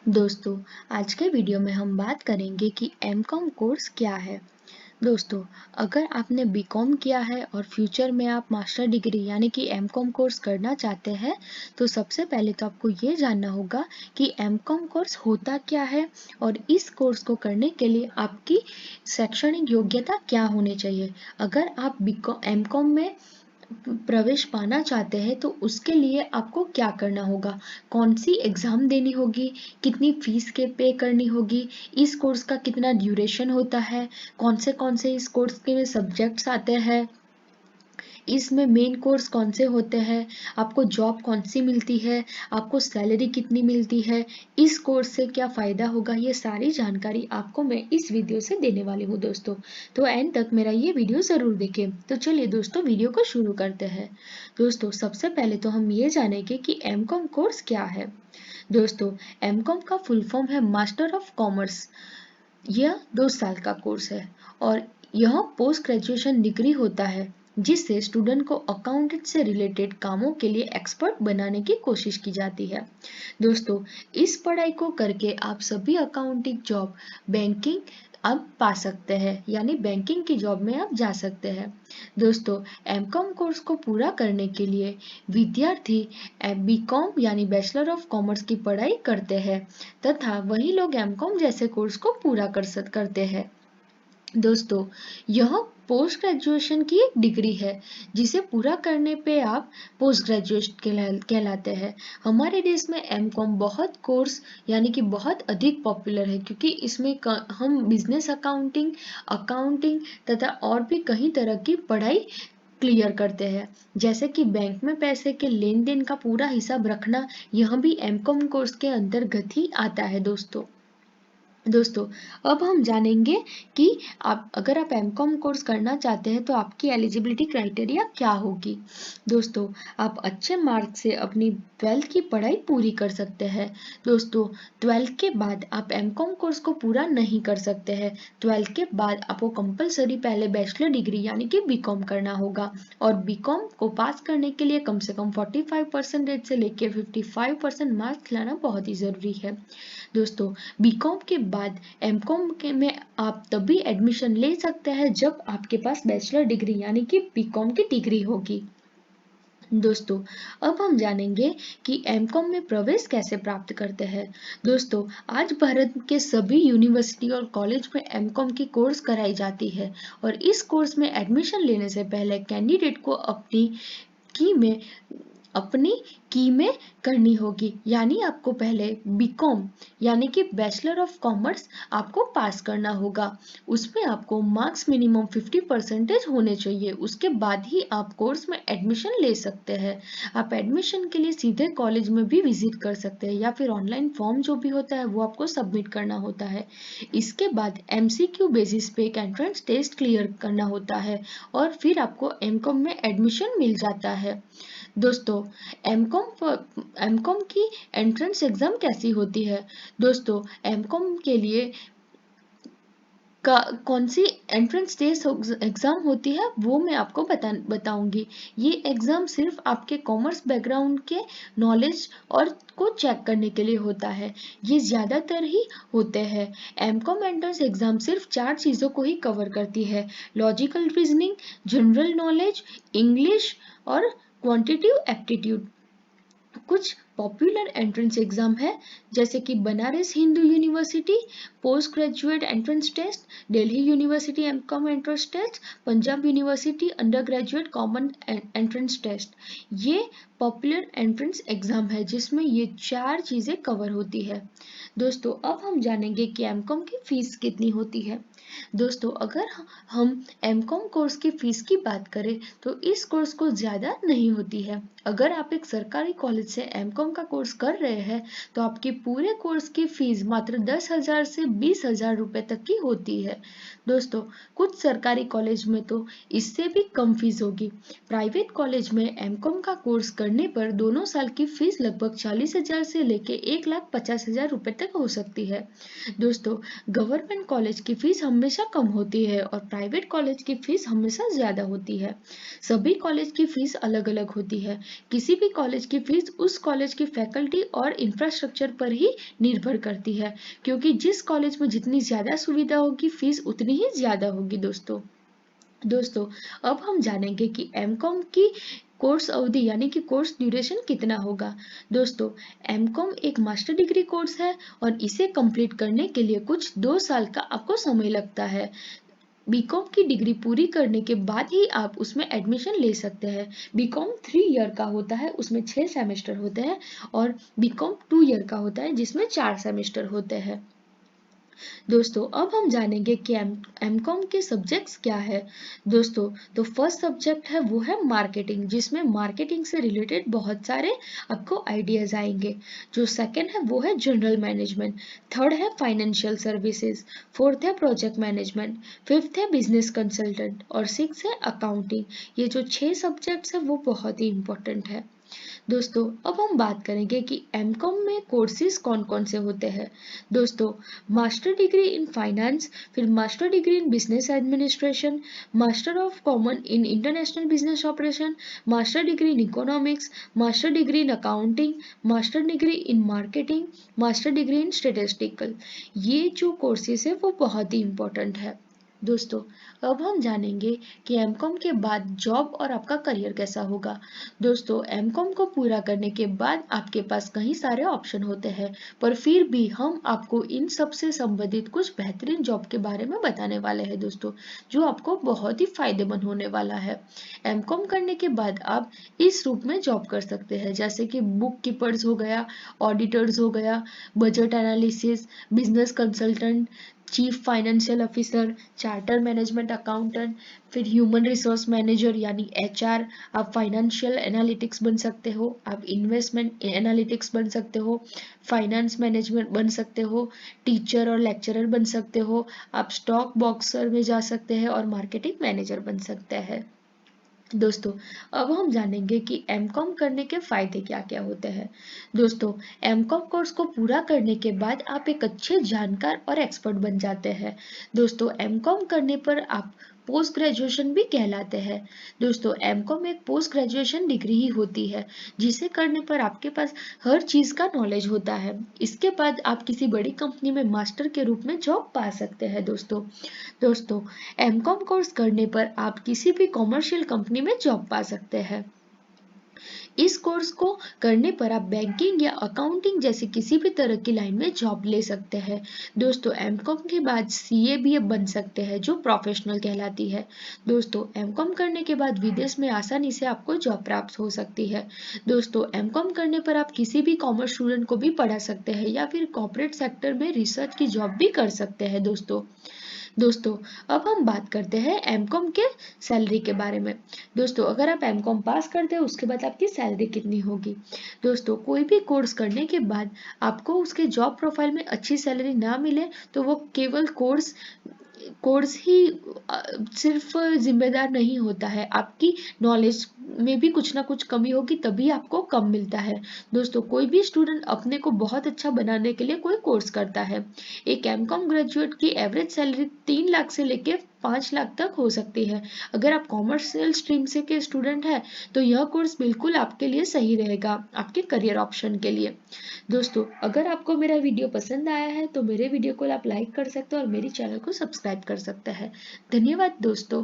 दोस्तों, आज के वीडियो में हम बात करेंगे कि एमकॉम कोर्स क्या है। दोस्तों, अगर आपने बीकॉम किया है और फ्यूचर में आप मास्टर डिग्री यानी कि एमकॉम कोर्स करना चाहते हैं, तो सबसे पहले तो आपको ये जानना होगा कि एमकॉम कोर्स होता क्या है और इस कोर्स को करने के लिए आपकी शैक्षणिक योग्यता क्या होनी चाहिए। अगर आप बीकॉम एमकॉम में प्रवेश पाना चाहते हैं तो उसके लिए आपको क्या करना होगा, कौन सी एग्जाम देनी होगी, कितनी फीस के पे करनी होगी, इस कोर्स का कितना ड्यूरेशन होता है, कौन से इस कोर्स के सब्जेक्ट्स आते हैं, इसमें मेन कोर्स कौन से होते हैं, आपको जॉब कौन सी मिलती है, आपको सैलरी कितनी मिलती है, इस कोर्स से क्या फ़ायदा होगा, ये सारी जानकारी आपको मैं इस वीडियो से देने वाली हूँ दोस्तों। तो एंड तक मेरा ये वीडियो ज़रूर देखें। तो चलिए दोस्तों, वीडियो को शुरू करते हैं। दोस्तों, सबसे पहले तो हम ये जानेंगे कि एमकॉम कोर्स क्या है। दोस्तों, एमकॉम का फुल फॉर्म है मास्टर ऑफ कॉमर्स। यह 2 साल का कोर्स है और यह पोस्ट ग्रेजुएशन डिग्री होता है जिससे स्टूडेंट को अकाउंटेंट से रिलेटेड कामों के लिए एक्सपर्ट बनाने की कोशिश की जाती है। दोस्तों, इस पढ़ाई को करके आप सभी अकाउंटिंग जॉब, बैंकिंग अब पा सकते हैं, यानी बैंकिंग की जॉब में आप जा सकते हैं। दोस्तों, एमकॉम कोर्स को पूरा करने के लिए विद्यार्थी बीकॉम यानी बैचलर ऑफ कॉमर्स की पढ़ाई करते हैं तथा वही लोग एमकॉम जैसे कोर्स को पूरा करते हैं। दोस्तों, यह पोस्ट ग्रेजुएशन की एक डिग्री है जिसे पूरा करने पे आप पोस्ट ग्रेजुएट कहलाते हैं। हमारे देश में एमकॉम बहुत कोर्स यानी कि बहुत अधिक पॉपुलर है क्योंकि इसमें हम बिजनेस अकाउंटिंग, अकाउंटिंग तथा और भी कई तरह की पढ़ाई क्लियर करते हैं, जैसे कि बैंक में पैसे के लेन देन का पूरा हिसाब रखना, यह भी एमकॉम कोर्स के अंतर्गत ही आता है। दोस्तों, अब हम जानेंगे कि अगर आप एमकॉम कोर्स करना चाहते हैं तो आपकी एलिजिबिलिटी क्राइटेरिया क्या होगी। दोस्तों, आप अच्छे मार्क्स से अपनी 12th की पढ़ाई पूरी कर सकते हैं। दोस्तों, 12th के बाद आप एमकॉम कोर्स को पूरा नहीं कर सकते हैं। 12th के बाद आपको कंपलसरी पहले बैचलर डिग्री यानी कि बीकॉम करना होगा और बीकॉम को पास करने के लिए कम से कम 45% से लेकर 55% मार्क्स लाना बहुत ही ज़रूरी है। दोस्तों, बीकॉम के बाद एमकॉम के में आप तभी एडमिशन ले सकते हैं जब आपके पास बैचलर डिग्री यानी कि बीकॉम की डिग्री होगी। दोस्तों, अब हम जानेंगे कि एमकॉम में प्रवेश कैसे प्राप्त करते हैं। दोस्तों, आज भारत के सभी यूनिवर्सिटी और कॉलेज में एमकॉम की कोर्स कराई जाती है और इस कोर्स में एडमिशन लेने से पहले कैंडिडेट को अपनी की में करनी होगी, यानी आपको पहले बीकॉम यानी कि बैचलर ऑफ कॉमर्स आपको पास करना होगा। उसमें आपको मार्क्स मिनिमम 50% होने चाहिए, उसके बाद ही आप कोर्स में एडमिशन ले सकते हैं। आप एडमिशन के लिए सीधे कॉलेज में भी विजिट कर सकते हैं या फिर ऑनलाइन फॉर्म जो भी होता है वो आपको सबमिट करना होता है। इसके बाद एमसीक्यू बेसिस पे एक एंट्रेंस टेस्ट क्लियर करना होता है और फिर आपको एमकॉम में एडमिशन मिल जाता है। दोस्तों, एमकॉम की एंट्रेंस एग्जाम कैसी होती है। दोस्तों, एमकॉम के लिए कौन सी एंट्रेंस टेस्ट एग्जाम होती है वो मैं आपको बताऊंगी। ये एग्जाम सिर्फ आपके कॉमर्स बैकग्राउंड के नॉलेज और को चेक करने के लिए होता है। ये ज़्यादातर ही होते हैं। एमकॉम एंट्रेंस एग्जाम सिर्फ 4 चीज़ों को ही कवर करती है: logical reasoning, general knowledge, English और क्वांटिटेटिव एप्टीट्यूड। कुछ पॉपुलर एंट्रेंस एग्जाम है जैसे कि Banaras Hindu university postgraduate entrance test, Delhi university MCom entrance test, Punjab university undergraduate common entrance test. ये पॉपुलर एंट्रेंस एग्जाम है जिसमें ये 4 चीजें कवर होती है। दोस्तों, अब हम जानेंगे कि एमकॉम की फीस कितनी होती है। दोस्तों, अगर हम एमकॉम कोर्स की फीस की बात करें तो इस कोर्स को ज़्यादा नहीं होती है। अगर आप एक सरकारी कॉलेज से एमकॉम का कोर्स कर रहे हैं तो आपकी पूरे कोर्स की फीस मात्र 10,000 से 20,000 रुपए तक की होती है। दोस्तों, कुछ सरकारी कॉलेज में तो इससे भी कम फीस होगी। प्राइवेट कॉलेज में एमकॉम का कोर्स करने करने पर दोनों साल की फीस लगभग 40,000 से लेके 1,50,000 रुपए तक हो सकती है। दोस्तों, गवर्नमेंट कॉलेज की फीस हमेशा कम होती है और प्राइवेट कॉलेज की फीस हमेशा ज्यादा होती है। सभी कॉलेज की फीस अलग अलग होती है। किसी भी कॉलेज की फीस उस कॉलेज की फैकल्टी और इंफ्रास्ट्रक्चर पर ही निर्भर करती है, क्योंकि जिस कॉलेज में जितनी ज्यादा सुविधा होगी फीस उतनी ही ज्यादा होगी। दोस्तों, अब हम जानेंगे कि एमकॉम की कोर्स अवधि यानी कि कोर्स ड्यूरेशन कितना होगा। दोस्तों, एमकॉम एक मास्टर डिग्री कोर्स है और इसे कंप्लीट करने के लिए कुछ 2 साल का आपको समय लगता है। बीकॉम की डिग्री पूरी करने के बाद ही आप उसमें एडमिशन ले सकते हैं। बीकॉम 3 ईयर का होता है, उसमें 6 सेमेस्टर होते हैं, और बीकॉम 2 ईयर का होता है जिसमें 4 सेमेस्टर होते हैं। दोस्तों, अब हम जानेंगे कि एमकॉम के सब्जेक्ट्स क्या है। दोस्तों, तो फर्स्ट सब्जेक्ट है वो है मार्केटिंग, जिसमें मार्केटिंग से रिलेटेड बहुत सारे आपको आइडियाज आएंगे। जो सेकंड है वो है जनरल मैनेजमेंट, थर्ड है फाइनेंशियल सर्विसेज, फोर्थ है प्रोजेक्ट मैनेजमेंट, फिफ्थ है बिजनेस कंसल्टेंट और सिक्स है अकाउंटिंग। ये जो 6 सब्जेक्ट्स है वो बहुत ही इंपॉर्टेंट है। दोस्तों, अब हम बात करेंगे कि एमकॉम में कोर्सेज कौन कौन से होते हैं। दोस्तों, मास्टर डिग्री इन फाइनेंस, फिर master degree in business administration, master of common in international business operation, master degree in economics, master degree in accounting, master degree in marketing, master degree in statistical. ये जो courses है वो बहुत ही important है। दोस्तों, अब हम जानेंगे कि एमकॉम के बाद जॉब और आपका करियर कैसा होगा। दोस्तों, एमकॉम को पूरा करने के बाद आपके पास कई सारे ऑप्शन होते हैं, पर फिर भी हम आपको इन सब से संबंधित कुछ बेहतरीन जॉब के बारे में बताने वाले हैं दोस्तों, जो आपको बहुत ही फायदेमंद होने वाला है। एमकॉम करने के बाद आप इस रूप में जॉब कर सकते हैं, जैसे कि बुक कीपर्स हो गया, ऑडिटर्स हो गया, budget analysis, business consultant, chief financial officer, charter management accountant, फिर ह्यूमन रिसोर्स मैनेजर यानी एचआर। आप फाइनेंशियल एनालिटिक्स बन सकते हो, आप इन्वेस्टमेंट एनालिटिक्स बन सकते हो, फाइनेंस मैनेजमेंट बन सकते हो, टीचर और लेक्चरर बन सकते हो, आप स्टॉक बॉक्सर में जा सकते हैं और मार्केटिंग मैनेजर बन सकते हैं। दोस्तों, अब हम जानेंगे कि एमकॉम करने के फायदे क्या क्या होते हैं। दोस्तों, एमकॉम कोर्स को पूरा करने के बाद आप एक अच्छे जानकार और एक्सपर्ट बन जाते हैं। दोस्तों, एमकॉम करने पर आप पोस्ट ग्रेजुएशन भी कहलाते हैं। दोस्तों, एमकॉम एक पोस्ट ग्रेजुएशन डिग्री ही होती है, जिसे करने पर आपके पास हर चीज का नॉलेज होता है। इसके बाद आप किसी बड़ी कंपनी में मास्टर के रूप में जॉब पा सकते हैं। दोस्तों, एमकॉम कोर्स करने पर आप किसी भी कॉमर्शियल कंपनी में जॉब पा सकते हैं। इस कोर्स को करने पर आप बैंकिंग या अकाउंटिंग जैसी किसी भी तरह की लाइन में जॉब ले सकते हैं। दोस्तों, एमकॉम के बाद सीए भी बन सकते हैं, जो प्रोफेशनल कहलाती है। दोस्तों, एमकॉम करने के बाद विदेश में आसानी से आपको जॉब प्राप्त हो सकती है। दोस्तों, एमकॉम करने पर आप किसी भी कॉमर्स स्टूडेंट को भी पढ़ा सकते हैं या फिर कॉर्पोरेट सेक्टर में रिसर्च की जॉब भी कर सकते हैं। दोस्तों, अब हम बात करते हैं एमकॉम के सैलरी के बारे में। दोस्तों, अगर आप एमकॉम पास करते हैं उसके बाद आपकी सैलरी कितनी होगी। दोस्तों, कोई भी कोर्स करने के बाद आपको उसके जॉब प्रोफाइल में अच्छी सैलरी ना मिले तो वो केवल कोर्स ही सिर्फ जिम्मेदार नहीं होता है, आपकी नॉलेज में भी कुछ ना कुछ कमी होगी तभी आपको कम मिलता है। दोस्तों, कोई भी स्टूडेंट अपने को बहुत अच्छा बनाने के लिए कोई कोर्स करता है। एक एमकॉम ग्रेजुएट की एवरेज सैलरी 3 लाख से लेके 5 लाख तक हो सकती है। अगर आप कॉमर्शियल स्ट्रीम से के स्टूडेंट हैं तो यह कोर्स बिल्कुल आपके लिए सही रहेगा, आपके करियर ऑप्शन के लिए। दोस्तों, अगर आपको मेरा वीडियो पसंद आया है तो मेरे वीडियो को आप लाइक कर सकते हो और मेरी चैनल को सब्सक्राइब कर सकते हैं। धन्यवाद दोस्तों।